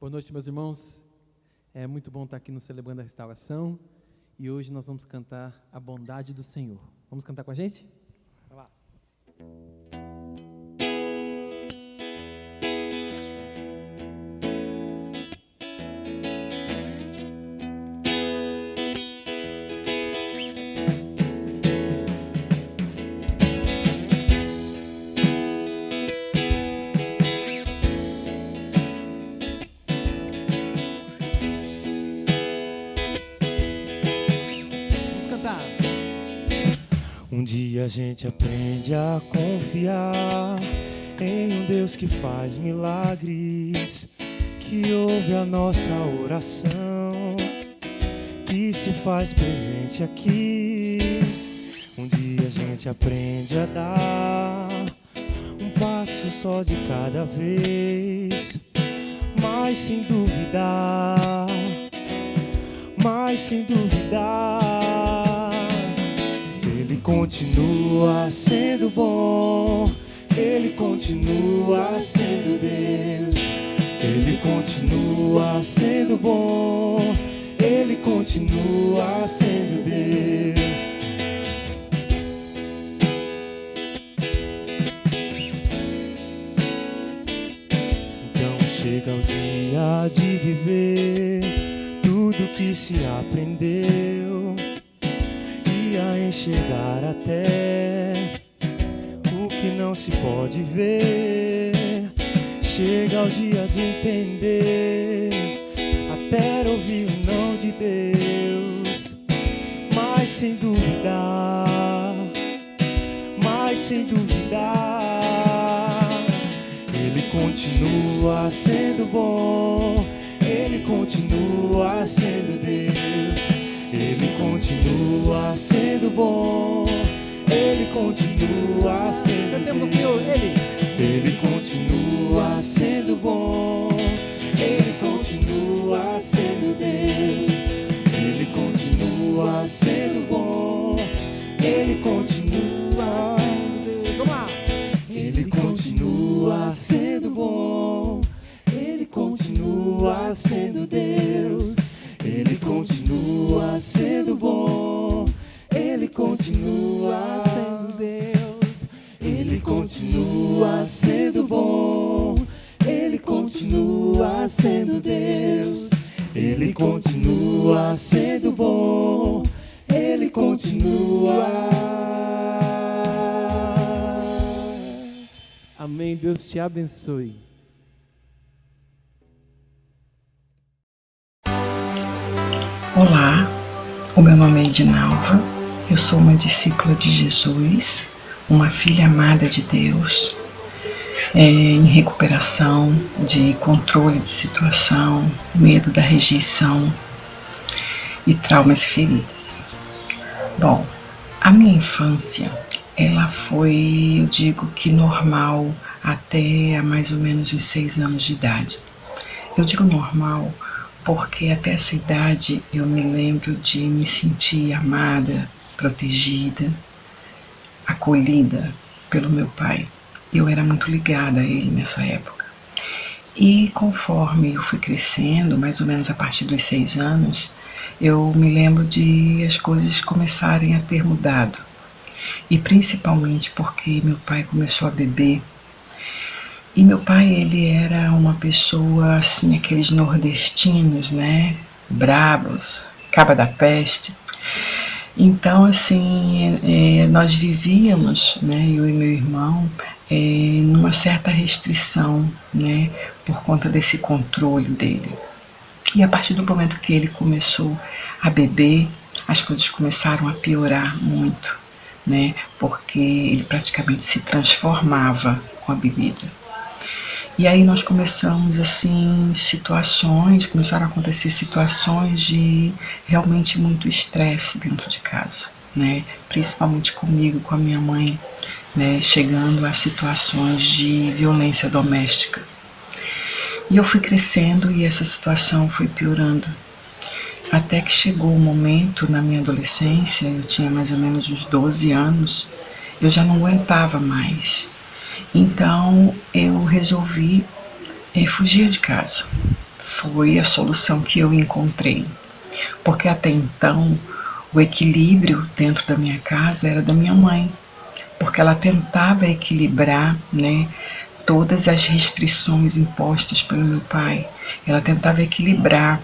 Boa noite, meus irmãos. É muito bom estar aqui no Celebrando a Restauração. E hoje nós vamos cantar a bondade do Senhor. Vamos cantar com a gente? Vai lá. Um dia a gente aprende a confiar em um Deus que faz milagres, que ouve a nossa oração, que se faz presente aqui. Um dia a gente aprende a dar um passo só de cada vez, mas sem duvidar, Ele continua sendo bom, Ele continua sendo Deus. Ele continua sendo bom, Ele continua sendo Deus. Então chega o dia de viver tudo que se aprendeu e a enxergar até o que não se pode ver. Chega o dia de entender, até ouvir o não de Deus, mas sem duvidar, Ele continua sendo bom, Ele continua sendo Deus. Ele continua sendo bom, Ele continua sendo Cantemos ao Deus. Senhor, Ele continua sendo bom, Ele continua sendo Deus. Ele continua sendo bom, Ele continua sendo Deus. Vamos lá! Ele continua sendo bom, Ele continua sendo Deus. Ele continua sendo bom, Ele continua sendo Deus. Ele continua sendo bom, Ele continua sendo Deus. Ele continua sendo bom, Ele continua. Amém. Deus te abençoe. Olá, o meu nome é Edinalva, eu sou uma discípula de Jesus, uma filha amada de Deus, em recuperação de controle de situação, medo da rejeição e traumas e feridas. Bom, a minha infância, ela foi, eu digo que normal até há mais ou menos uns 6 anos de idade. Eu digo normal porque até essa idade eu me lembro de me sentir amada, protegida, acolhida pelo meu pai. Eu era muito ligada a ele nessa época. E conforme eu fui crescendo, mais ou menos a partir dos 6 anos, eu me lembro de as coisas começarem a ter mudado. E principalmente porque meu pai começou a beber. E meu pai, ele era uma pessoa, assim, aqueles nordestinos, né, brabos, caba da peste. Então, assim, nós vivíamos, né, eu e meu irmão, numa certa restrição, né, por conta desse controle dele. E a partir do momento que ele começou a beber, as coisas começaram a piorar muito, né, porque ele praticamente se transformava com a bebida. E aí nós começamos, assim, começaram a acontecer situações de realmente muito estresse dentro de casa, né? Principalmente comigo, com a minha mãe, né? Chegando a situações de violência doméstica. E eu fui crescendo e essa situação foi piorando. Até que chegou o momento, na minha adolescência, eu tinha mais ou menos uns 12 anos, eu já não aguentava mais. Então eu resolvi fugir de casa. foi a solução que eu encontrei, porque até então o equilíbrio dentro da minha casa era da minha mãe, porque ela tentava equilibrar, né, todas as restrições impostas pelo meu pai. Ela tentava equilibrar,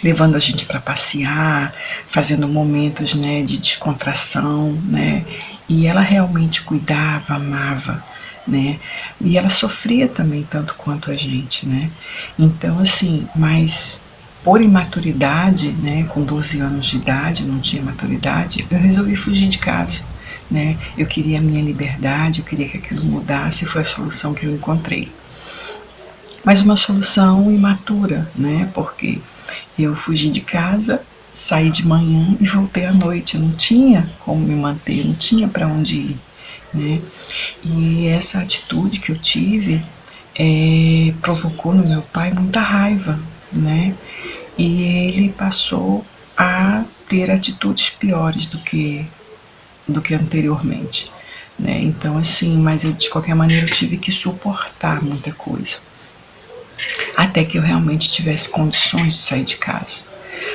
levando a gente para passear, fazendo momentos, né, de descontração, né, e ela realmente cuidava, amava, né, e ela sofria também tanto quanto a gente, né. Então, assim, mas por imaturidade, né, com 12 anos de idade, não tinha maturidade, eu resolvi fugir de casa, né. Eu queria a minha liberdade, eu queria que aquilo mudasse, e foi a solução que eu encontrei. Mas uma solução imatura, né, porque eu fugi de casa, saí de manhã e voltei à noite. Eu não tinha como me manter, não tinha para onde ir, né? E essa atitude que eu tive provocou no meu pai muita raiva, né? E ele passou a ter atitudes piores do que anteriormente, né? Então, assim, mas eu, de qualquer maneira, eu tive que suportar muita coisa, até que eu realmente tivesse condições de sair de casa.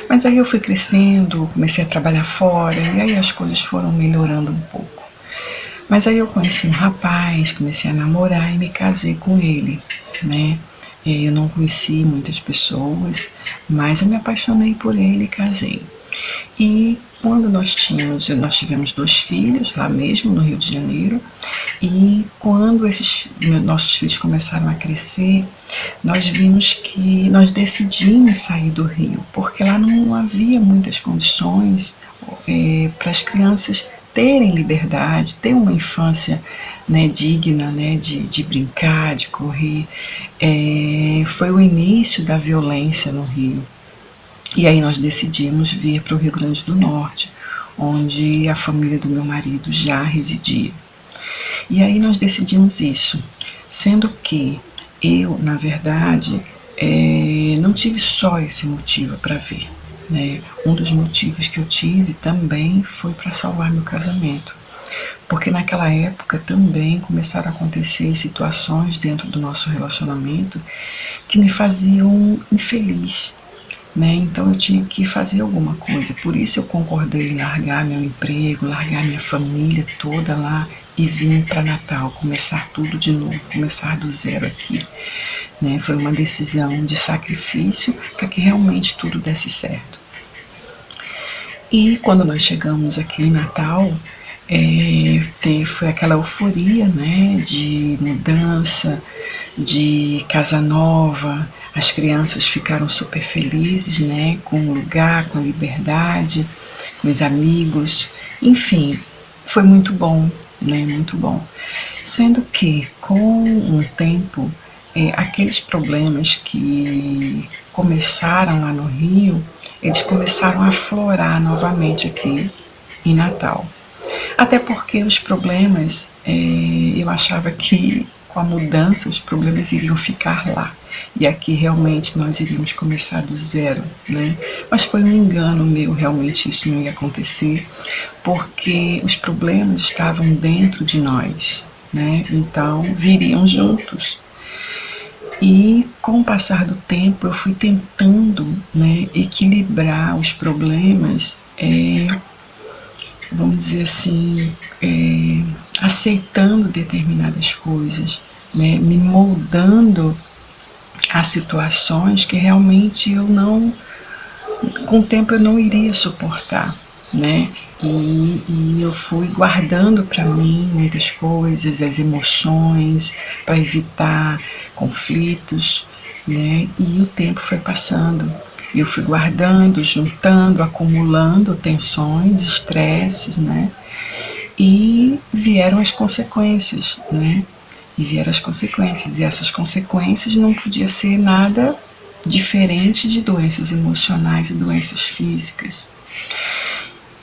Mas aí eu fui crescendo, comecei a trabalhar fora, e aí as coisas foram melhorando um pouco. Mas aí eu conheci um rapaz, comecei a namorar e me casei com ele, né? Eu não conheci muitas pessoas, mas eu me apaixonei por ele e casei. E quando nós tivemos 2 filhos lá mesmo no Rio de Janeiro, e quando esses nossos filhos começaram a crescer, nós vimos que nós decidimos sair do Rio, porque lá não havia muitas condições para as crianças terem liberdade, ter uma infância, né, digna, né, de brincar, de correr. Foi o início da violência no Rio. E aí nós decidimos vir para o Rio Grande do Norte, onde a família do meu marido já residia. E aí nós decidimos isso, sendo que eu, na verdade, não tive só esse motivo para vir, né? Um dos motivos que eu tive também foi para salvar meu casamento, porque naquela época também começaram a acontecer situações dentro do nosso relacionamento que me faziam infeliz, né? Então eu tinha que fazer alguma coisa, por isso eu concordei em largar meu emprego, largar minha família toda lá e vim para Natal, começar tudo de novo, começar do zero aqui, né? Foi uma decisão de sacrifício para que realmente tudo desse certo. E quando nós chegamos aqui em Natal, foi aquela euforia, né, de mudança, de casa nova. As crianças ficaram super felizes, né, com o lugar, com a liberdade, com os amigos. Enfim, foi muito bom, né, muito bom. Sendo que, com o tempo, aqueles problemas que começaram lá no Rio, eles começaram a aflorar novamente aqui em Natal. Até porque os problemas, eu achava que com a mudança os problemas iriam ficar lá. E aqui realmente nós iríamos começar do zero, né? Mas foi um engano meu, realmente isso não ia acontecer, porque os problemas estavam dentro de nós, né? Então viriam juntos. E com o passar do tempo eu fui tentando, né, equilibrar os problemas, vamos dizer assim, aceitando determinadas coisas, né, me moldando a situações que realmente com o tempo eu não iria suportar, né? E eu fui guardando para mim muitas coisas, as emoções, para evitar conflitos, né? E o tempo foi passando. Eu fui guardando, juntando, acumulando tensões, estresses, né? E vieram as consequências, né? E essas consequências não podia ser nada diferente de doenças emocionais e doenças físicas.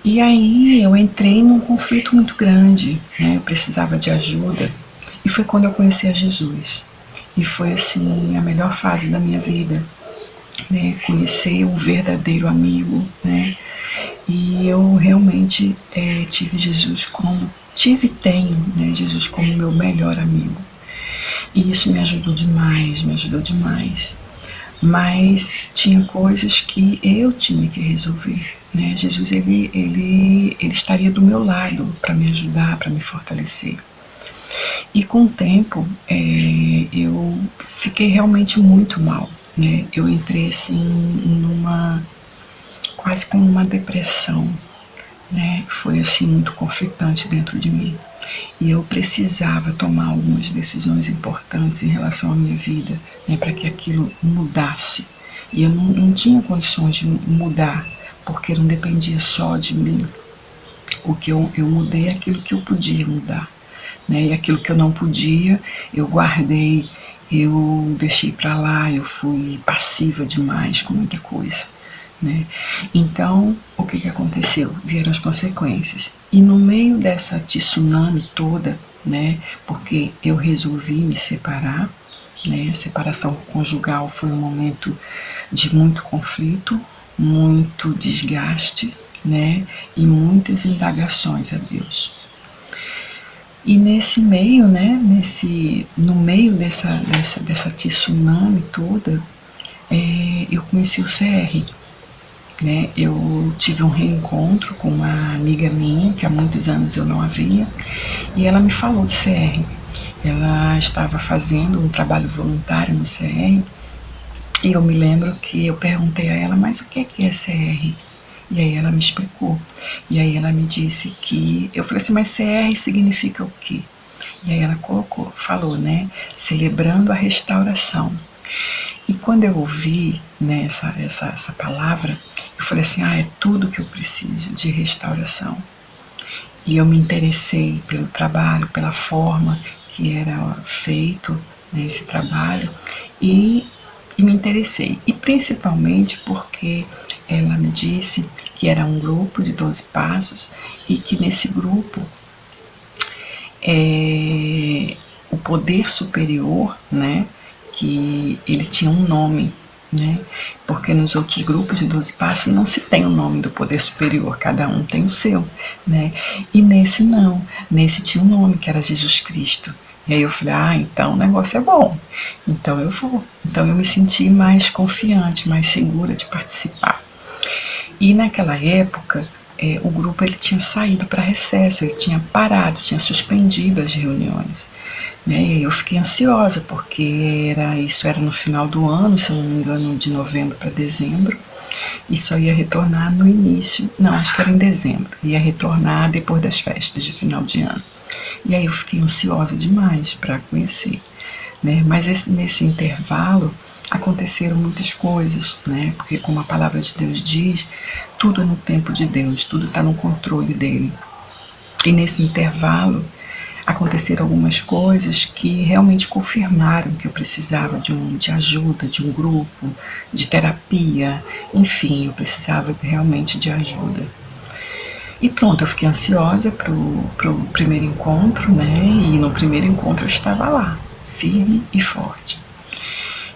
E aí eu entrei num conflito muito grande, né? Eu precisava de ajuda. E foi quando eu conheci a Jesus. E foi assim a melhor fase da minha vida, né? Conhecer um verdadeiro amigo, né? E eu realmente tenho, né, Jesus como meu melhor amigo. E isso me ajudou demais, mas tinha coisas que eu tinha que resolver, né? Jesus, ele estaria do meu lado para me ajudar, para me fortalecer. E com o tempo, eu fiquei realmente muito mal, né? Eu entrei assim quase como uma depressão, né? Foi assim muito conflitante dentro de mim. E eu precisava tomar algumas decisões importantes em relação à minha vida, né, para que aquilo mudasse. E eu não tinha condições de mudar, porque não dependia só de mim. O que eu mudei é aquilo que eu podia mudar, né? E aquilo que eu não podia, eu guardei, eu deixei para lá, eu fui passiva demais com muita coisa, né? Então, o que aconteceu? Vieram as consequências. E no meio dessa tsunami toda, né, porque eu resolvi me separar, né, a separação conjugal foi um momento de muito conflito, muito desgaste, né, e muitas indagações a Deus. E nesse meio, né, no meio dessa tsunami toda, eu conheci o CR. Né? Eu tive um reencontro com uma amiga minha, que há muitos anos eu não a via, e ela me falou do CR. Ela estava fazendo um trabalho voluntário no CR, e eu me lembro que eu perguntei a ela, mas o que é CR? E aí ela me explicou. E aí ela me disse que... Eu falei assim, mas CR significa o quê? E aí ela falou, né? Celebrando a restauração. E quando eu ouvi, né, essa palavra, eu falei assim, é tudo que eu preciso de restauração. E eu me interessei pelo trabalho, pela forma que era feito, né, esse trabalho, e me interessei. E principalmente porque ela me disse que era um grupo de 12 passos e que nesse grupo o poder superior, né, que ele tinha um nome, né? Porque nos outros grupos de 12 passos não se tem o nome do poder superior, cada um tem o seu, né? E nesse não, nesse tinha um nome que era Jesus Cristo. E aí eu falei, então o negócio é bom, então eu vou. Então eu me senti mais confiante, mais segura de participar. E naquela época, o grupo ele tinha saído para recesso, ele tinha parado, tinha suspendido as reuniões. Né? E eu fiquei ansiosa, porque isso era no final do ano, se eu não me engano, de novembro para dezembro, e só ia retornar no início, não, acho que era em dezembro, ia retornar depois das festas de final de ano. E aí eu fiquei ansiosa demais para conhecer, né? Mas nesse intervalo aconteceram muitas coisas, né? Porque como a palavra de Deus diz, tudo é no tempo de Deus, tudo está no controle dele. E nesse intervalo aconteceram algumas coisas que realmente confirmaram que eu precisava de ajuda, de um grupo, de terapia, enfim, eu precisava realmente de ajuda. E pronto, eu fiquei ansiosa pro primeiro encontro, né? E no primeiro encontro eu estava lá, firme e forte.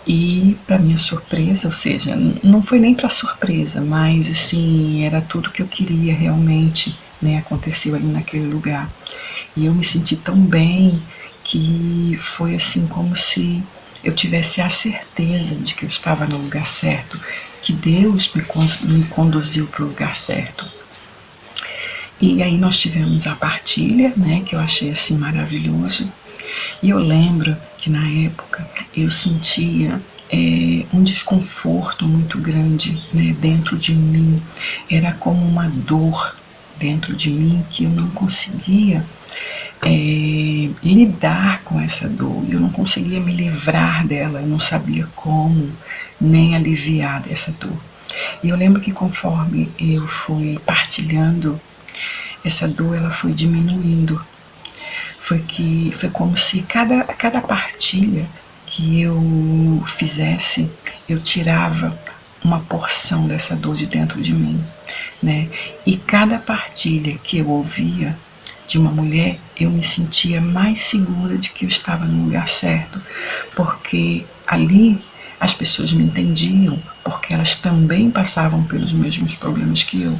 E para minha surpresa, ou seja, não foi nem para surpresa, mas assim, era tudo que eu queria realmente, né? Aconteceu ali naquele lugar. E eu me senti tão bem que foi assim como se eu tivesse a certeza de que eu estava no lugar certo, que Deus me conduziu para o lugar certo. E aí nós tivemos a partilha, né, que eu achei assim maravilhoso. E eu lembro que na época eu sentia um desconforto muito grande, né, dentro de mim. Era como uma dor dentro de mim que eu não conseguia lidar com essa dor. Eu não conseguia me livrar dela, eu não sabia como, nem aliviar dessa dor. E eu lembro que conforme eu fui partilhando, essa dor ela foi diminuindo. Foi como se cada partilha que eu fizesse, eu tirava uma porção dessa dor de dentro de mim, né? E cada partilha que eu ouvia de uma mulher, eu me sentia mais segura de que eu estava no lugar certo, porque ali as pessoas me entendiam, porque elas também passavam pelos mesmos problemas que eu.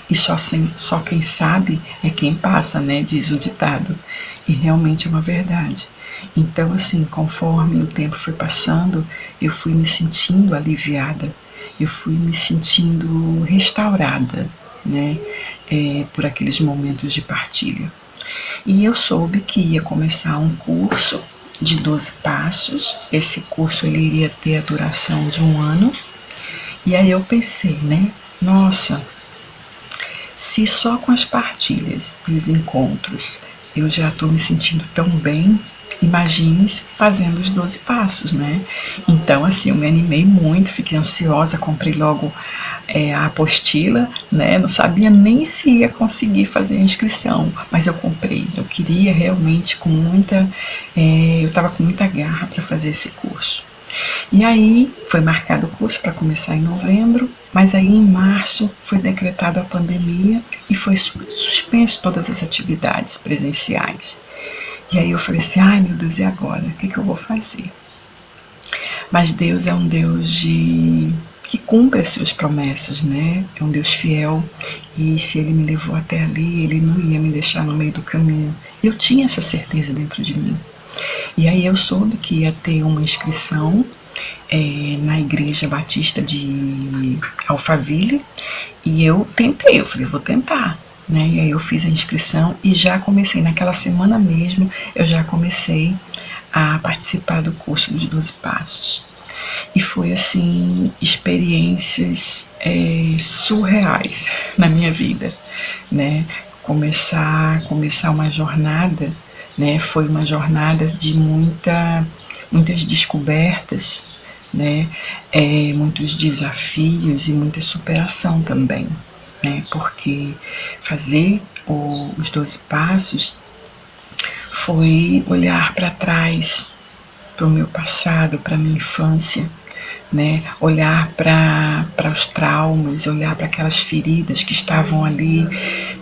E só quem sabe é quem passa, né? Diz o ditado. E realmente é uma verdade. Então, assim, conforme o tempo foi passando, eu fui me sentindo aliviada, eu fui me sentindo restaurada, né, por aqueles momentos de partilha. E eu soube que ia começar um curso de 12 passos. Esse curso ele iria ter a duração de 1 ano. E aí eu pensei, né, nossa, se só com as partilhas e os encontros eu já estou me sentindo tão bem, imagine fazendo os 12 passos, né? Então, assim, eu me animei muito, fiquei ansiosa, comprei logo a apostila, né? Não sabia nem se ia conseguir fazer a inscrição, mas eu comprei. Eu queria realmente eu estava com muita garra para fazer esse curso. E aí foi marcado o curso para começar em novembro, mas aí em março foi decretada a pandemia e foi suspenso todas as atividades presenciais. E aí eu falei assim, ai meu Deus, e agora? O que eu vou fazer? Mas Deus é um Deus que cumpre as suas promessas, né? É um Deus fiel, e se Ele me levou até ali, Ele não ia me deixar no meio do caminho. Eu tinha essa certeza dentro de mim. E aí eu soube que ia ter uma inscrição na Igreja Batista de Alphaville, e eu tentei, eu falei, vou tentar, né? E aí eu fiz a inscrição e já comecei, naquela semana mesmo, eu já comecei a participar do curso dos 12 Passos. E foi assim, experiências surreais na minha vida, né? Começar uma jornada, né? Foi uma jornada de muitas descobertas, né? Muitos desafios e muita superação também, né? Porque fazer os 12 passos foi olhar para trás, para o meu passado, para a minha infância, né? Olhar para os traumas, olhar para aquelas feridas que estavam ali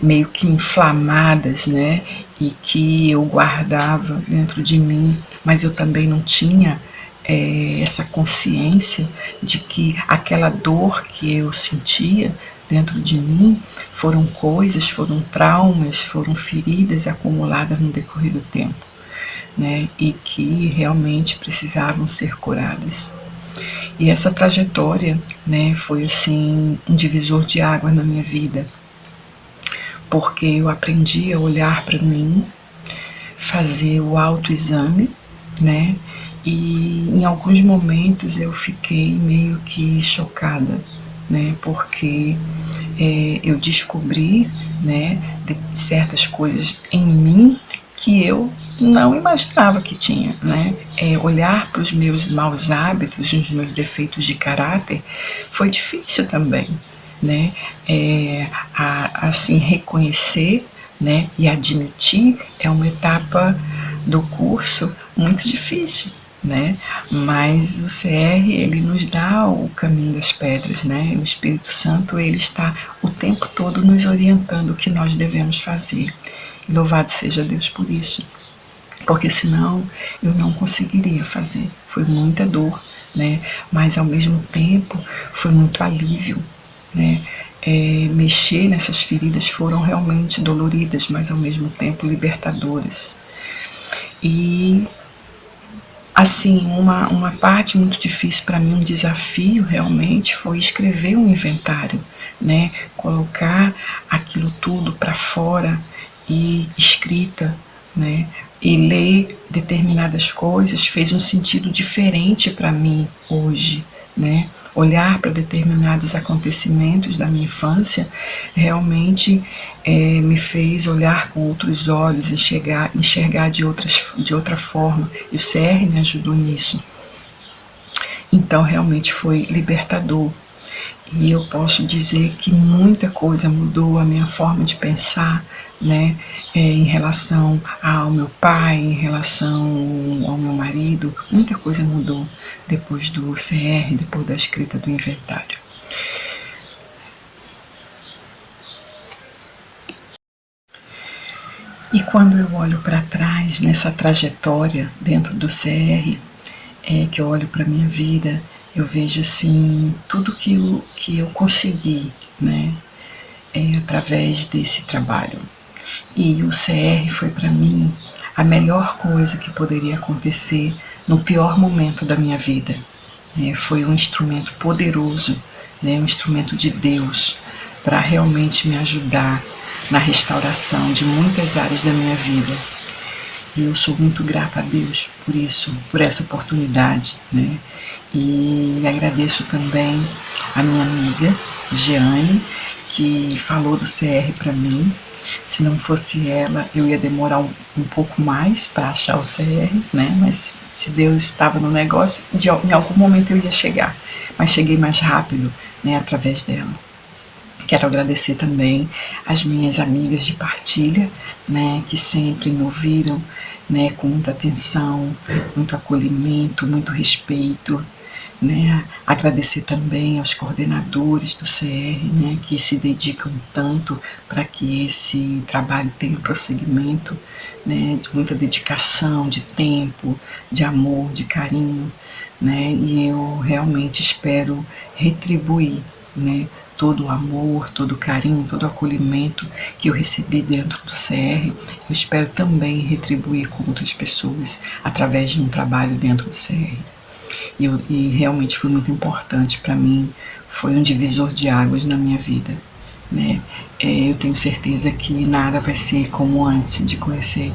meio que inflamadas, né? E que eu guardava dentro de mim, mas eu também não tinha essa consciência de que aquela dor que eu sentia dentro de mim foram coisas, foram traumas, foram feridas acumuladas no decorrer do tempo, né? E que realmente precisavam ser curadas. E essa trajetória, né, foi assim um divisor de água na minha vida, porque eu aprendi a olhar para mim, fazer o autoexame, né? E em alguns momentos eu fiquei meio que chocada, né? Porque eu descobri, né, de certas coisas em mim que eu não imaginava que tinha, né? Olhar para os meus maus hábitos, os meus defeitos de caráter, foi difícil também, né? Assim, reconhecer, né, e admitir é uma etapa do curso muito difícil, né? Mas o CR, ele nos dá o caminho das pedras, né? O Espírito Santo, ele está o tempo todo nos orientando o que nós devemos fazer. E louvado seja Deus por isso, porque senão eu não conseguiria fazer. Foi muita dor, né? Mas ao mesmo tempo foi muito alívio, né? Mexer nessas feridas foram realmente doloridas, mas ao mesmo tempo libertadoras. E assim, uma parte muito difícil para mim, um desafio realmente, foi escrever um inventário, né? Colocar aquilo tudo para fora e escrita, né? E ler determinadas coisas fez um sentido diferente para mim hoje, né? Olhar para determinados acontecimentos da minha infância realmente me fez olhar com outros olhos, enxergar de outra forma. E o CR me ajudou nisso. Então realmente foi libertador. E eu posso dizer que muita coisa mudou a minha forma de pensar, né? Em relação ao meu pai, em relação ao meu marido, muita coisa mudou depois do CR, depois da escrita do inventário. E quando eu olho para trás nessa trajetória dentro do CR, que eu olho para a minha vida, eu vejo assim tudo que eu consegui, né? Através desse trabalho. E o CR foi para mim a melhor coisa que poderia acontecer no pior momento da minha vida. Foi um instrumento poderoso, um instrumento de Deus para realmente me ajudar na restauração de muitas áreas da minha vida. E eu sou muito grata a Deus por isso, por essa oportunidade, E agradeço também a minha amiga Jeane, que falou do CR para mim. Se não fosse ela, eu ia demorar um pouco mais para achar o CR, Mas se Deus estava no negócio, em algum momento eu ia chegar. Mas cheguei mais rápido, através dela. Quero agradecer também as minhas amigas de partilha, que sempre me ouviram, com muita atenção, muito acolhimento, muito respeito. Agradecer também aos coordenadores do CR, que se dedicam tanto para que esse trabalho tenha prosseguimento, de muita dedicação, de tempo, de amor, de carinho, E eu realmente espero retribuir, todo o amor, todo o carinho, todo o acolhimento que eu recebi dentro do CR. Eu espero também retribuir com outras pessoas através de um trabalho dentro do CR. E realmente foi muito importante para mim, foi um divisor de águas na minha vida, Eu tenho certeza que nada vai ser como antes de conhecer,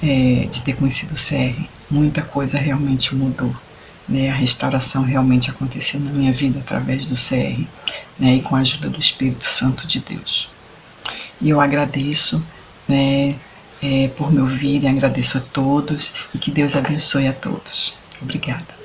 de ter conhecido o CR. Muita coisa realmente mudou, A restauração realmente aconteceu na minha vida através do CR, E com a ajuda do Espírito Santo de Deus. E eu agradeço, por me ouvirem, agradeço a todos e que Deus abençoe a todos. Obrigada.